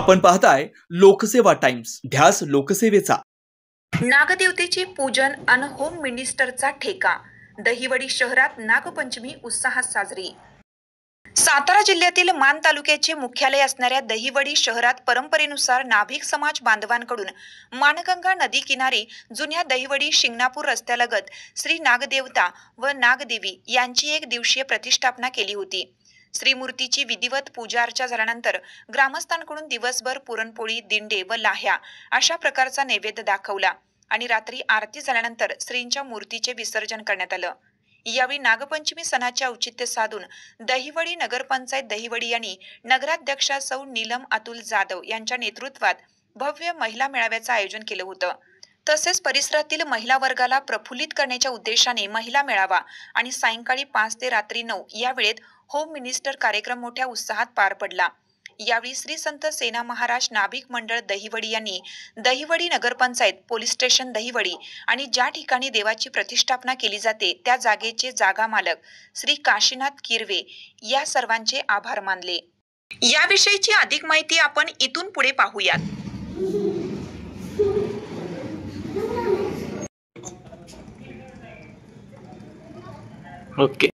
आपण पाहताय लोकसेवा टाइम्स, ध्यास लोकसेवेचा। नागदेवतेचे पूजन अन होम मिनिस्टरचा ठेका। दहिवडी शहरात नागपंचमी उत्साहात साजरी। सातारा जिल्ह्यातील मान तालुक्याचे मुख्यालय असणाऱ्या दहिवडी शहरात परंपरेनुसार नाभिक समाज बांधवांकडून मानगंगा नदी किनारी जुन्या दहिवडी शिंगणापूर रस्त्यालगत श्री नागदेवता व नागदेवी यांची एक दिवसीय प्रतिष्ठापना केली होती। श्री मूर्तीची विधिवत पूजा अर्चा झाल्यानंतर ग्रामस्थांकडून दिवसभर पुरणपोळी, दिंडे व लाह्या अशा प्रकारचा नैवेद्य दाखवला आणि रात्री आरती झाल्यानंतर श्रींच्या मूर्तीचे विसर्जन करण्यात आलं। यावेळी नागपंचमी सणाचे औचित्य साधून दहिवडी नगरपंचायत दहिवडी यांनी नगराध्यक्षा सौ नीलम अतुल जाधव यांच्या नेतृत्वात भव्य महिला मेळाव्याचं आयोजन केलं होतं। तसेच परिसरातील महिला वर्गाला प्रफुल्लित करण्याच्या उद्देशाने महिला मेळावा आणि सायंकाळी 5 ते रात्री 9 या वेळेत होम मिनिस्टर कार्यक्रम मोठ्या उत्साहात पार पडला। यावेळी श्री संत सेना महाराज नाभिक मंडळ दहिवडी यांनी दहिवडी नगरपंचायत, पोलीस स्टेशन दहिवडी आणि ज्या ठिकाणी देवाची प्रतिष्ठापना केली जाते त्या जागेचे जागा मालक श्री काशीनाथ किरवे या सर्वांचे आभार मानले। याविषयीची अधिक माहिती आपण इथून पुढे पाहूयात। ओके।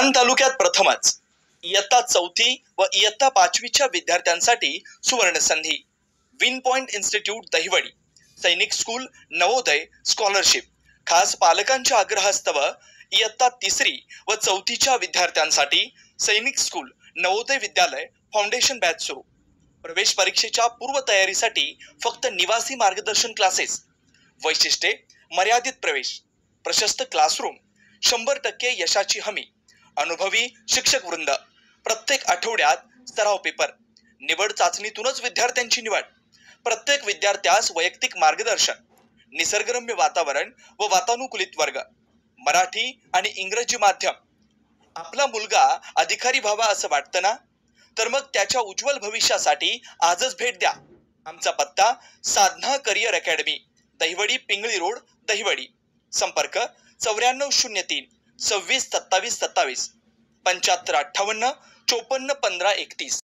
मान तालुक्यात प्रथमच इयत्ता 4थी व इयत्ता 5वीच्या विद्यार्थ्यांसाठी सुवर्ण संधी. विन पॉइंट इन्स्टिट्यूट दहिवडी, सैनिक स्कूल नवोदय स्कॉलरशिप. खास पालकांच्या आग्रहास्तव इयत्ता 3री व 4थीच्या विद्यार्थ्यांसाठी सैनिक school Navodaya Vidyalaya foundation batch सुरू. प्रवेश परीक्षेच्या पूर्वतयारीसाठी फक्त निवासी मार्गदर्शन क्लासेस. वैशिष्ट्ये: मर्यादित प्रवेश, प्रशस्त क्लासरूम, 100% यशाची हमी, अनुभवी शिक्षक वृंद, प्रत्येक आठवड्यात सराव पेपर, निवड चाचणीतूनच विद्यार्थ्यांची निवड, प्रत्येक विद्यार्थ्यास वैयक्तिक मार्गदर्शन, निसर्गरम्य वातावरण व वातानुकूलित वर्ग, मराठी आणि इंग्रजी माध्यम. आपला मुलगा अधिकारी व्हावा असं वाटतं ना? तर मग त्याच्या उज्ज्वल भविष्यासाठी आजच भेट द्या. आमचा पत्ता: Sadhana career academy, Dahivadi Pingali road, Dahivadi. संपर्क: 9403 26 27 27, 75 58 54 15 31.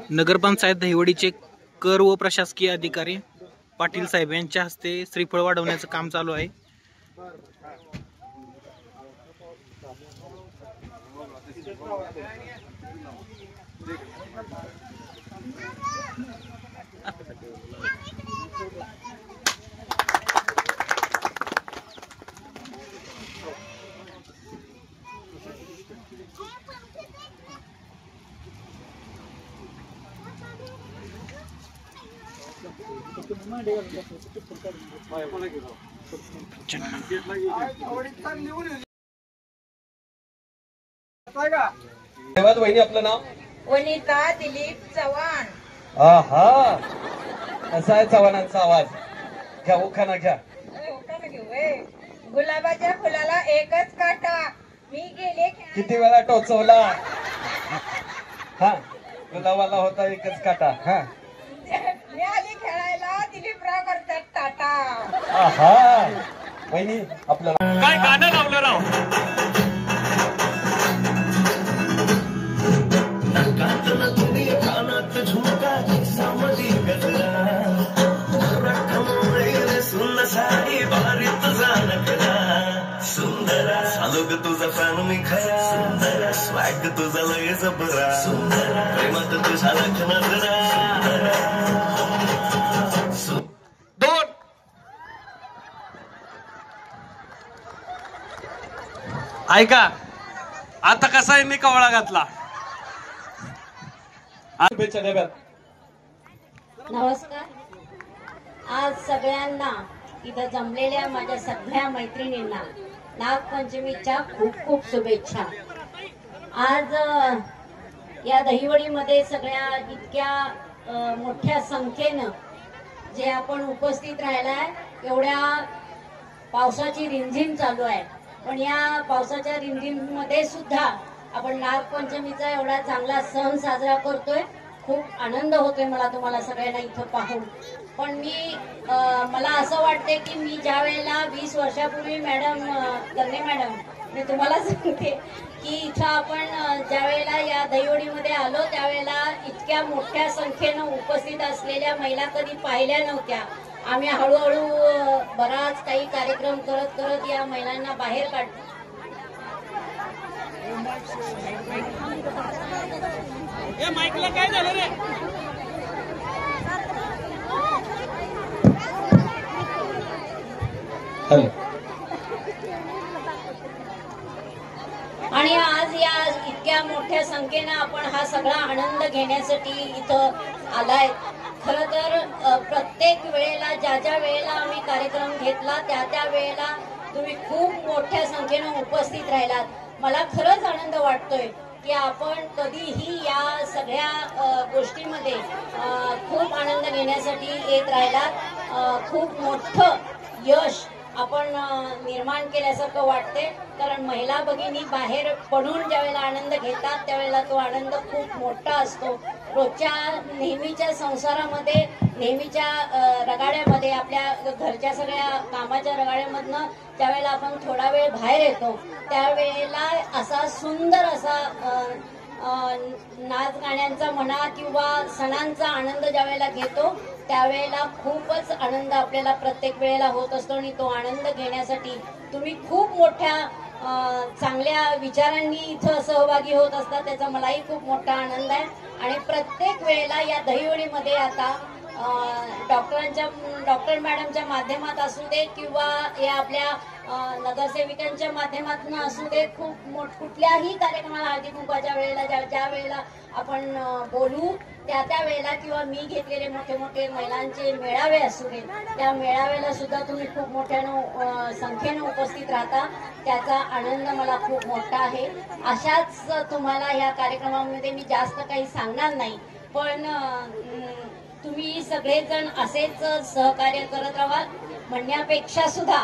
नगरपंचायत दहिवडीचे कर व प्रशासकीय अधिकारी पाटील साहेब यांच्या हस्ते श्रीफळ वाढवण्याचं काम चालू आहे. धन्यवाद वहिनी. आपलं नाव? वनिता दिलीप चव्हाण. हा कसा आहे चव्हाणांचा आवाज? घ्या उखाणा घ्या. गुलाबाच्या फुलाला एकच काटा, मी गेले किती वेळा टोचवला? हा गुलाबाला होता एकच काटा. हा मी आली खेळायला, दिलीपराव करतात टाटा. हा वहिनी आपलं काय गाणं लावलं राव? सुंदरा सालोग तुझा प्राण मी खरा, सुंदरा स्वॅग तुझा लय जबरा, सुंदरा प्रेमात तुझा लख नजरा. दोन. ऐका आता कसा आहे मी कवळा घातला. शुभेच्छा द्याव्यात. नमस्कार. आज सगळ्यांना इथं जमलेल्या माझ्या सगळ्या मैत्रिणींना नागपंचमीच्या खूप खूप शुभेच्छा. आज या दहिवडीमध्ये सगळ्या इतक्या मोठ्या संख्येनं जे आपण उपस्थित राहिलाय, एवढ्या पावसाची रिमझिम चालू आहे, पण या पावसाच्या रिमझिममध्ये सुद्धा आपण नागपंचमीचा एवढा चांगला सण साजरा करतोय. खूप आनंद होतोय मला तुम्हाला सगळ्यांना इथं पाहून. पण मला असं वाटते की मी ज्या वेळेला 20 वर्षापूर्वी गर्णे मॅडम मी तुम्हाला सांगते की इथं आपण ज्या वेळेला या दहिवडीमध्ये आलो त्यावेळेला इतक्या मोठ्या संख्येनं उपस्थित असलेल्या महिला कधी पाहिल्या नव्हत्या. आम्ही हळूहळू बराच काही कार्यक्रम करत करत या महिलांना बाहेर काढतो. माईकला काय झालं रे? आणि आज या इतक्या मोठ्या संख्येनं आपण हा सगळा आनंद घेण्यासाठी इथं आलाय. खरं तर प्रत्येक वेळेला ज्या वेळेला आम्ही कार्यक्रम घेतला त्या वेळेला तुम्ही खूप मोठ्या संख्येनं उपस्थित राहिलात. मला खरंच आनंद वाटतोय की आपण कधीही या सगळ्या गोष्टीमध्ये खूप आनंद घेण्यासाठी येत राहिलात. खूप मोठं यश आपण निर्माण केल्यासारखं वाटते, कारण महिला भगिनी बाहेर पडून ज्यावेळेला आनंद घेतात त्यावेळेला तो आनंद खूप मोठा असतो. रोजच्या नेहमीच्या संसारामध्ये, नेहमीच्या रगाड्यामध्ये, आपल्या घरच्या सगळ्या कामाच्या रगाड्यामधनं ज्यावेळेला आपण थोडा वेळ बाहेर येतो त्यावेळेला असा सुंदर असा नाच गाण्यांचा म्हणा किंवा सणांचा आनंद ज्यावेळेला घेतो त्यावेळेला खूपच आनंद आपल्याला प्रत्येक वेळेला होत असतो. आणि तो आनंद घेण्यासाठी तुम्ही खूप मोठ्या चांगल्या विचारांनी इथं सहभागी होत असतात, त्याचा मलाही खूप मोठा आनंद आहे. आणि प्रत्येक वेळेला या दहिवडीमध्ये आता डॉक्टर मॅडमच्या माध्यमात असू दे किंवा या आपल्या नगरसेविकांच्या माध्यमातून असू दे, खूप कुठल्याही कार्यक्रमाला हळदी कुंकवाच्या वेळेला ज्या वेळेला आपण बोलू त्या वेळेला किंवा मी घेतलेले मोठे मोठे महिलांचे मेळावे असू दे त्या मेळाव्याला सुद्धा तुम्ही खूप मोठ्यानं संख्येनं उपस्थित राहता, त्याचा आनंद मला खूप मोठा आहे. अशाच तुम्हाला ह्या कार्यक्रमामध्ये मी जास्त काही सांगणार नाही, पण तुम्ही सगळेजण असेच सहकार्य करत राहाल म्हणण्यापेक्षा सुद्धा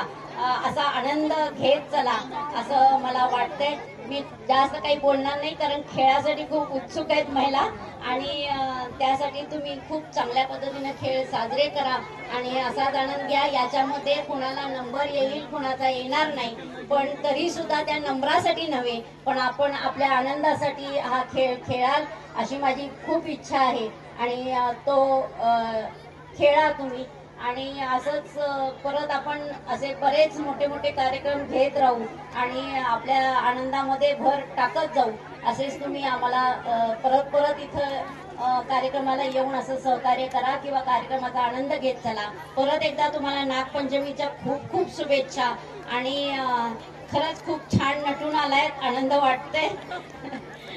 असा आनंद घेत चला असं मला वाटतंय. मी जास्त काही बोलणार नाही, कारण खेळासाठी खूप उत्सुक आहेत महिला आणि त्यासाठी तुम्ही खूप चांगल्या पद्धतीने खेळ साजरे करा आणि असाच आनंद घ्या. याच्यामध्ये कुणाला नंबर येईल कुणाचा येणार नाही, पण तरी सुद्धा त्या नंबरासाठी नव्हे पण आपण आपल्या आनंदासाठी हा खेळ खेळाल अशी माझी खूप इच्छा आहे. आणि तो खेळा तुम्ही आणि असंच परत आपण असे बरेच मोठे मोठे कार्यक्रम घेत राहू आणि आपल्या आनंदामध्ये भर टाकत जाऊ. असेच तुम्ही आम्हाला परत इथं कार्यक्रमाला येऊन असं सहकार्य करा किंवा कार्यक्रमाचा आनंद घेत चला. परत एकदा तुम्हाला नागपंचमीच्या खूप खूप शुभेच्छा आणि खरंच खूप छान नटून आलायत, आनंद वाटतंय.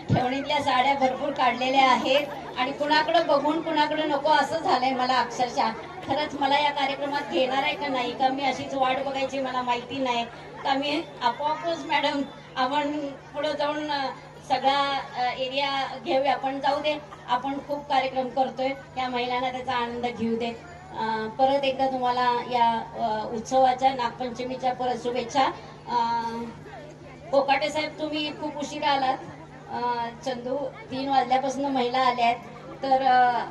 ठेवणीतल्या साड्या भरपूर काढलेल्या आहेत आणि कुणाकडं बघून कुणाकडं नको असं झालंय मला अक्षरशः. खरंच मला या कार्यक्रमात घेणार आहे का नाही का मी अशीच वाट बघायची मला माहिती नाही का मी आपोआपच मॅडम आपण पुढे जाऊन सगळा एरिया घेऊया. पण जाऊ दे, आपण खूप कार्यक्रम करतोय, या महिलांना त्याचा आनंद घेऊ दे. परत एकदा तुम्हाला या उत्सवाच्या नागपंचमीच्या परत शुभेच्छा. कोकाटे साहेब, तुम्ही खूप उशिरा आलात. चंदू, 3 वाजल्यापासून महिला आल्या आहेत, तर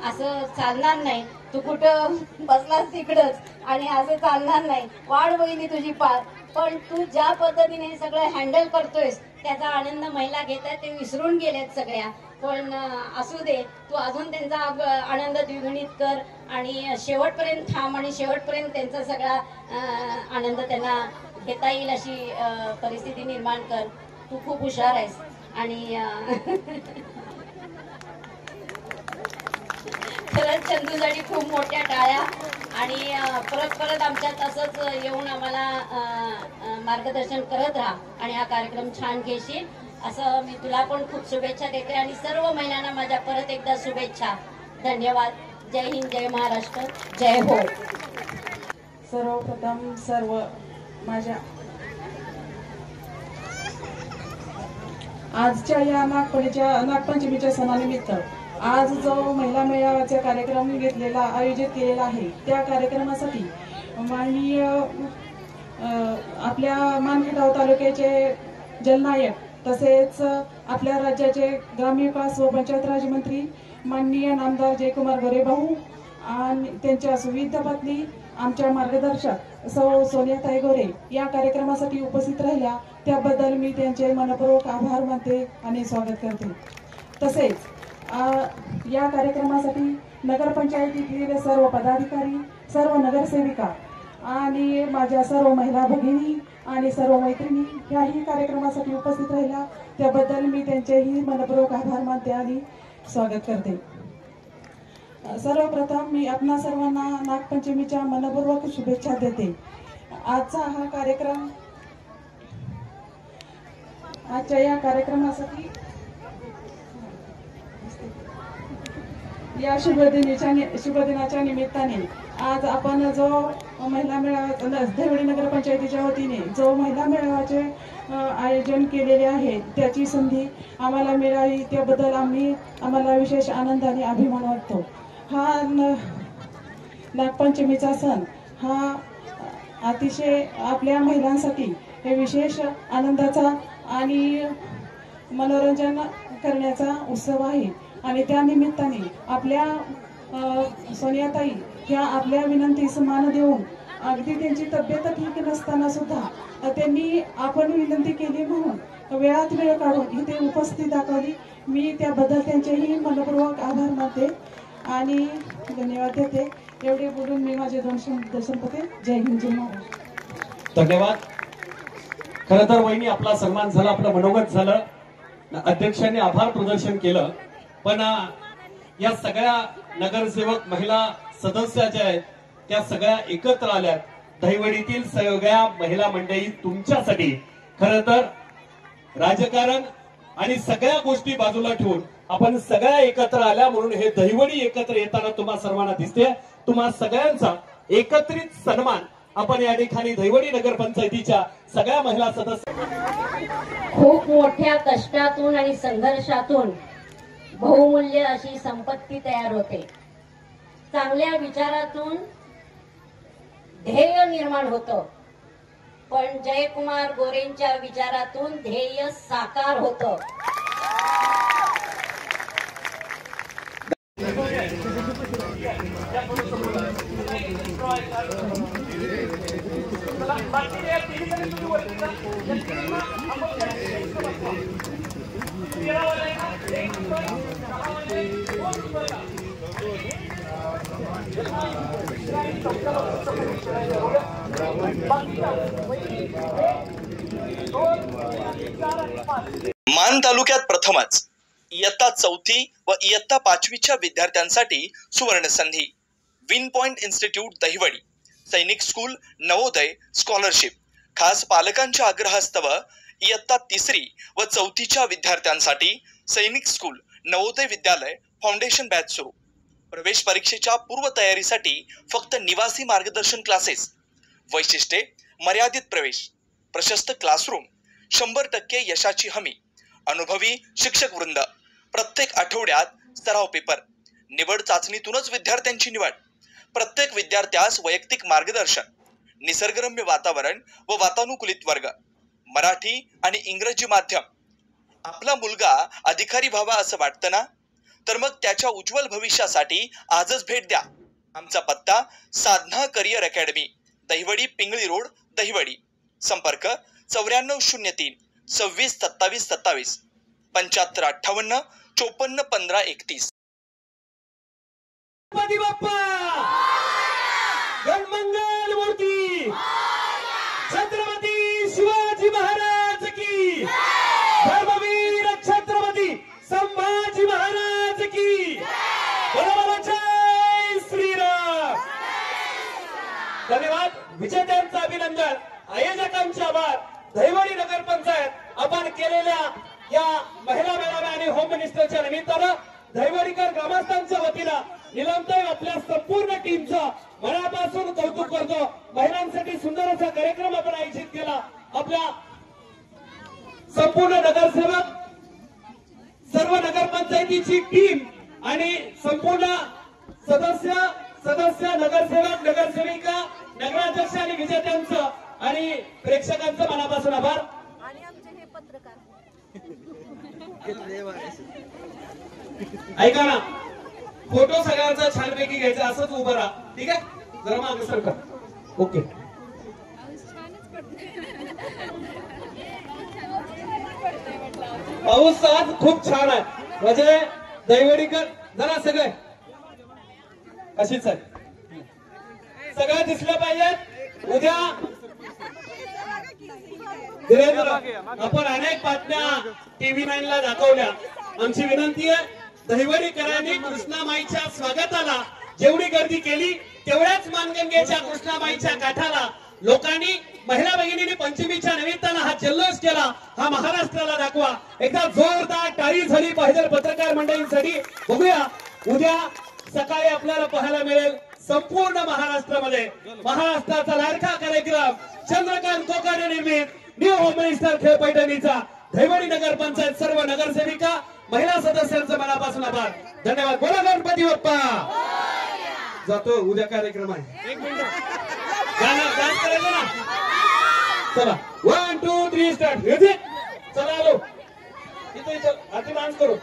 असं चालणार नाही. तू कुठं बसलास तिकडच आणि असं चालणार नाही. वाढ बघितली तुझी पार, पण तू ज्या पद्धतीने हे सगळं हँडल करतोयस त्याचा आनंद महिला घेत आहेत, ते विसरून गेलेत सगळ्या. पण असू दे, तू अजून त्यांचा आनंद द्विगुणित कर आणि शेवटपर्यंत थांब आणि शेवटपर्यंत त्यांचा सगळा आनंद त्यांना घेता येईल अशी परिस्थिती निर्माण कर. तू खूप हुशार आहेस आणि खरंच चंदूसाठी खूप मोठ्या टाळ्या. आणि परत आमच्यात असंच येऊन आम्हाला मार्गदर्शन करत राहा आणि हा कार्यक्रम छान घेशील असं मी तुला पण खूप शुभेच्छा देते. आणि सर्व महिलांना माझ्या परत एकदा शुभेच्छा. धन्यवाद. जय हिंद, जय महाराष्ट्र, जय हो. सर्वप्रथम सर्व माझ्या आजच्या या नागपंचमीच्या सणानिमित्त आज जो महिला मेळाव्याचा कार्यक्रम आयोजित केलेला आहे, त्या कार्यक्रमासाठी माननीय आपल्या मानखटाव तालुक्याचे जलनायक तसेच आपल्या राज्याचे ग्रामविकास व पंचायत राज मंत्री माननीय नामदार जयकुमार गोरेभाऊ आणि त्यांच्या सुविध पत्नी आमच्या मार्गदर्शक सौ सोनियाताई गोरे या कार्यक्रमासाठी उपस्थित राहिल्या, त्याबद्दल मी त्यांचे मनपूर्वक आभार मानते आणि स्वागत करते. तसेच या कार्यक्रमासाठी नगरपंचायतीतील सर्व पदाधिकारी, सर्व नगरसेविका आणि माझ्या सर्व महिला भगिनी आणि सर्व मैत्रिणी याही कार्यक्रमासाठी उपस्थित राहिल्या, त्याबद्दल मी त्यांचेही मनपूर्वक आभार मानते आणि स्वागत करते. सर्वप्रथम मी आपणा सर्वांना नागपंचमीच्या मनपूर्वक शुभेच्छा देते. आजच्या या कार्यक्रमासाठी या शुभदिनाच्या निमित्ताने आज आपण जो महिला मेळावा दहिवडी नगरपंचायतीच्या वतीने जो महिला मेळाव्याचे आयोजन केलेले आहे त्याची संधी आम्हाला मिळाली, त्याबद्दल आम्हाला विशेष आनंद आणि अभिमान वाटतो. हा नागपंचमीचा सण हा अतिशय आपल्या महिलांसाठी हे विशेष आनंदाचा आणि मनोरंजन करण्याचा उत्सव आहे. आणि त्या निमित्ताने आपल्या सोनियाताई ह्या आपल्या विनंतीस मान देऊन अगदी त्यांची तब्येत ठीक नसताना सुद्धा त्यांनी आपण विनंती केली म्हणून वेळात वेळ काढून इथे उपस्थिती दाखवली. मी त्याबद्दल त्यांचेही मनपूर्वक आभार मानते आणि धन्यवाद देते. एवढे बोलून मी माझे 2 शब्द संपवते. जय हिंद, जय महाराष्ट्र. धन्यवाद. खरं तर वहिनी आपला सन्मान झाला, आपलं मनोगत झालं, अध्यक्षांनी आभार प्रदर्शन केलं. पण या सगळ्या नगरसेवक महिला सदस्य ज्या आहेत त्या सगळ्या एकत्र आल्यात. दहिवडीतील सगळ्या महिला मंडळी तुमच्यासाठी खरं तर राजकारण आणि सगळ्या गोष्टी बाजूला ठेवून आपण सगळ्या एकत्र आल्या म्हणून हे दहिवडी एकत्र येताना तुम्हा सर्वांना दिसते. तुम्हा सगळ्यांचा एकत्रित सन्मान आपण या ठिकाणी दहिवडी नगरपंचायतीच्या सगळ्या महिला सदस्य. खूप मोठ्या कष्टातून आणि संघर्षातून बहुमूल्य अशी संपत्ती तयार होते. चांगल्या विचारातून ध्येय निर्माण होतं, पण जयकुमार गोरेंच्या विचारातून ध्येय साकार होतं. मान तालुक्यात प्रथमच इयत्ता 4थी व इयत्ता 5वीच्या विद्यार्थ्यांसाठी सुवर्ण संधी. विन पॉइंट इन्स्टिट्यूट दहिवडी, सैनिक स्कूल नवोदय स्कॉलरशिप. खास पालकांच्या आग्रहास्तव इयत्ता 3री व 4थीच्या विद्यार्थ्यांसाठी सैनिक school Navodaya Vidyalaya foundation batch सुरू. प्रवेश परीक्षेच्या पूर्वतयारीसाठी फक्त निवासी मार्गदर्शन क्लासेस. वैशिष्ट्ये: मर्यादित प्रवेश, प्रशस्त क्लासरूम, 100% यशाची हमी, अनुभवी शिक्षक वृंद, प्रत्येक आठवड्यात सराव पेपर, निवड चाचणीतूनच विद्यार्थ्यांची निवड, प्रत्येक विद्यार्थ्यास वैयक्तिक मार्गदर्शन, निसर्गरम्य वातावरण व वातानुकूलित वर्ग, मराठी आणि इंग्रजी माध्यम. आपला मुलगा अधिकारी व्हावा असं वाटतं ना, तर मग त्याच्या उज्ज्वल भविष्यासाठी आजच भेट द्या. आमचा पत्ता Sadhana career academy, Dahivadi, Pingali road, Dahivadi. संपर्क 9403 26 27 27 75 58 54 15 31. गणपती बाप्पा गणमंगल मूर्ती, छत्रपती शिवाजी महाराज की, धर्मवीर छत्रपती संभाजी महाराज की, बोला जय श्रीराम. धन्यवाद. विजेत्यांचं अभिनंदन, आयोजकांचे आभार. दहिवडी नगर पंचायत आपण केलेल्या या महिला मेळाव्या आणि होम मिनिस्टरच्या निमित्तानं दहिवडीकर ग्रामस्थांच्या वतीनं निलमताई आपल्या संपूर्ण टीमचं मनापासून कौतुक करतो. महिलांसाठी सुंदर असा कार्यक्रम आपण आयोजित केला. आपल्या संपूर्ण नगरसेवक, सर्व नगरपंचायतीची टीम आणि संपूर्ण सदस्य नगरसेवक, नगरसेविका, नगराध्यक्ष आणि विजेत्यांचं आणि प्रेक्षकांचं मनापासून आभार. आणि आमचे हे पत्रकार ऐका ना, फोटो सगळ्यांचा छानपैकी घ्यायचा, असंच उभं राहा. ठीक आहे, जरा मागे सरका. ओके. पाऊस आज खूप छान आहे. म्हणजे दहिवडीकर जरा सगळे अशीच आहे, सगळ्या दिसल्या पाहिजेत. उद्या धीरेंद्र, आपण अनेक बातम्या TV9 ला दाखवल्या. आमची विनंती आहे, दहिवडीकरांनी कृष्णामाईच्या स्वागताला जेवढी गर्दी केली तेवढ्याच मानगंगेच्या कृष्णामाईच्या काठाला लोकांनी, महिला भगिनींनी पंचमीच्या निमित्तानं हा जल्लोष केला. हा महाराष्ट्राला दाखवा. एकदा जोरदार टाळी झाली पाहिजे पत्रकार मंडळींसाठी. बघूया उद्या सकाळी आपल्याला पाहायला मिळेल संपूर्ण महाराष्ट्रामध्ये महाराष्ट्राचा लाडका कार्यक्रम चंद्रकांत कोकाटे निर्मित न्यू होम मिनिस्टर खेळ पैठणीचा दहिवडी नगर पंचायत सर्व नगरसेविका, महिला सदस्यांचं मनापासून आभार. धन्यवाद. बोला गणपती बाप्पा. जातो, उद्या कार्यक्रम आहे. एक मिनिट डान्स करायचं ना. चला 1 2 3 स्टार्ट. म्युझिक. चला आलो इथे आता डान्स करू.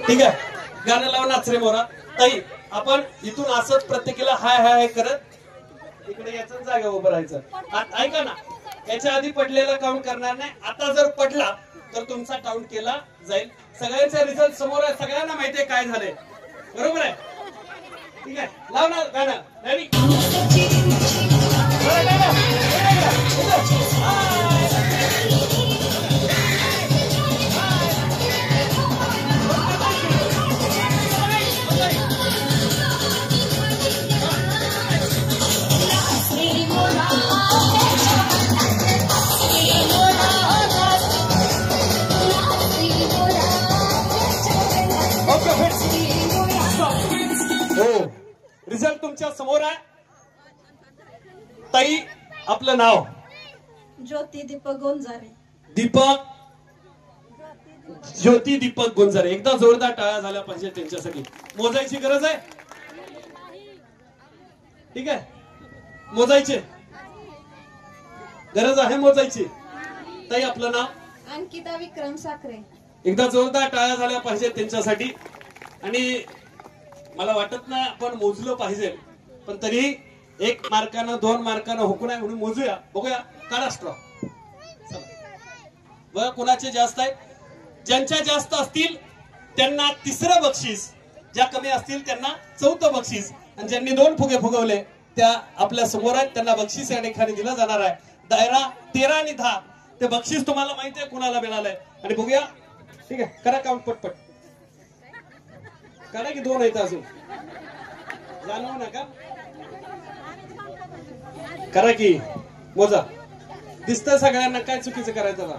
ठीक आहे, गाणं लावून नाच रे मोरा. ताई, आपण इथून असंच प्रत्येकीला हाय हाय हाय करत इकडे याच जागा उभं राहायचं. ऐका ना, याच्या आधी पडलेला काउंट करणार नाही. आता जर पडला तर तुमचा काउंट केला जाईल. सगळ्यांचा रिझल्ट समोर आहे, सगळ्यांना माहितीये काय झालंय. बरोबर आहे? ठीक आहे, लाव ना गाणं. रेडी? रिझल्ट तुमच्या समोर आहे. ताई, आपलं नाव? ज्योती दीपक गोंजारे. दीपक, ज्योती दीपक गोंजारे. एकदा जोरदार टाळ्या झाल्या पाहिजे त्यांच्यासाठी. मोजायची गरज आहे? ठीक आहे, मोजायची गरज आहे, मोजायची. ताई, आपलं नाव? अंकिता विक्रम साखरे. एकदा जोरदार टाळ्या झाल्या पाहिजे त्यांच्यासाठी. आणि मला वाटत नाही आपण मोजलं पाहिजे, पण तरी 1 मार्कानं 2 मार्कानं हुकू नाही म्हणून मोजूया, बघूया. काढा स्ट्रॉ. बघा कुणाचे जास्त आहे. ज्यांच्या जास्त असतील त्यांना 3रं बक्षीस, ज्या कमी असतील त्यांना 4थं बक्षीस, आणि ज्यांनी 2 फुगे फुगवले त्या आपल्या समोर आहेत, त्यांना बक्षीस या ठिकाणी दिलं जाणार आहे. दायरा 13 आणि 10 ते बक्षीस तुम्हाला माहिती आहे कुणाला मिळालंय. आणि बघूया. ठीक आहे, करा काउंट पटपट. करा की 2 आहेत अजून, जाणवू नका. करा की मोजा. दिसतंय सगळ्यांना काय चुकीचं करायचं बा.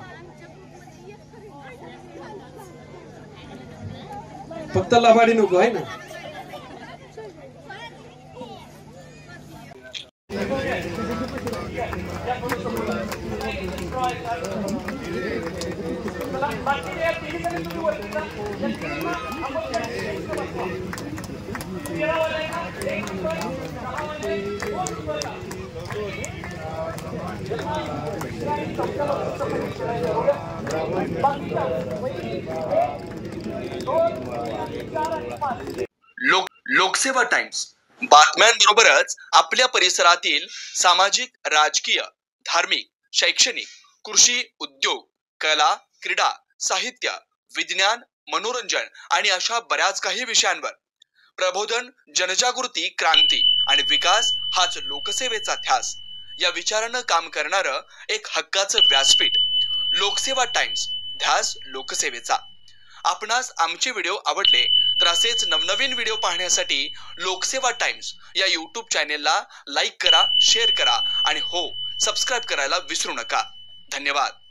फक्त लबाडी नको आहे ना. लोकसेवा टाइम्स बातम्यांबरोबरच आपल्या परिसरातील सामाजिक, राजकीय, धार्मिक, शैक्षणिक, कृषी, उद्योग, कला, क्रीडा, साहित्य, विज्ञान, मनोरंजन आणि अशा बऱ्याच काही विषयांवर प्रबोधन, जनजागृती, क्रांती आणि विकास हाच लोकसेवेचा ध्यास या विचारानं काम करणारं एक हक्काचं व्यासपीठ लोकसेवा टाइम्स, ध्यास लोकसेवेचा. आपणास आमचे व्हिडिओ आवडले तर असेच नवनवीन व्हिडिओ पाहण्यासाठी लोकसेवा टाइम्स या YouTube चॅनेलला लाईक करा, शेअर करा आणि हो, सबस्क्राईब करायला विसरू नका. धन्यवाद.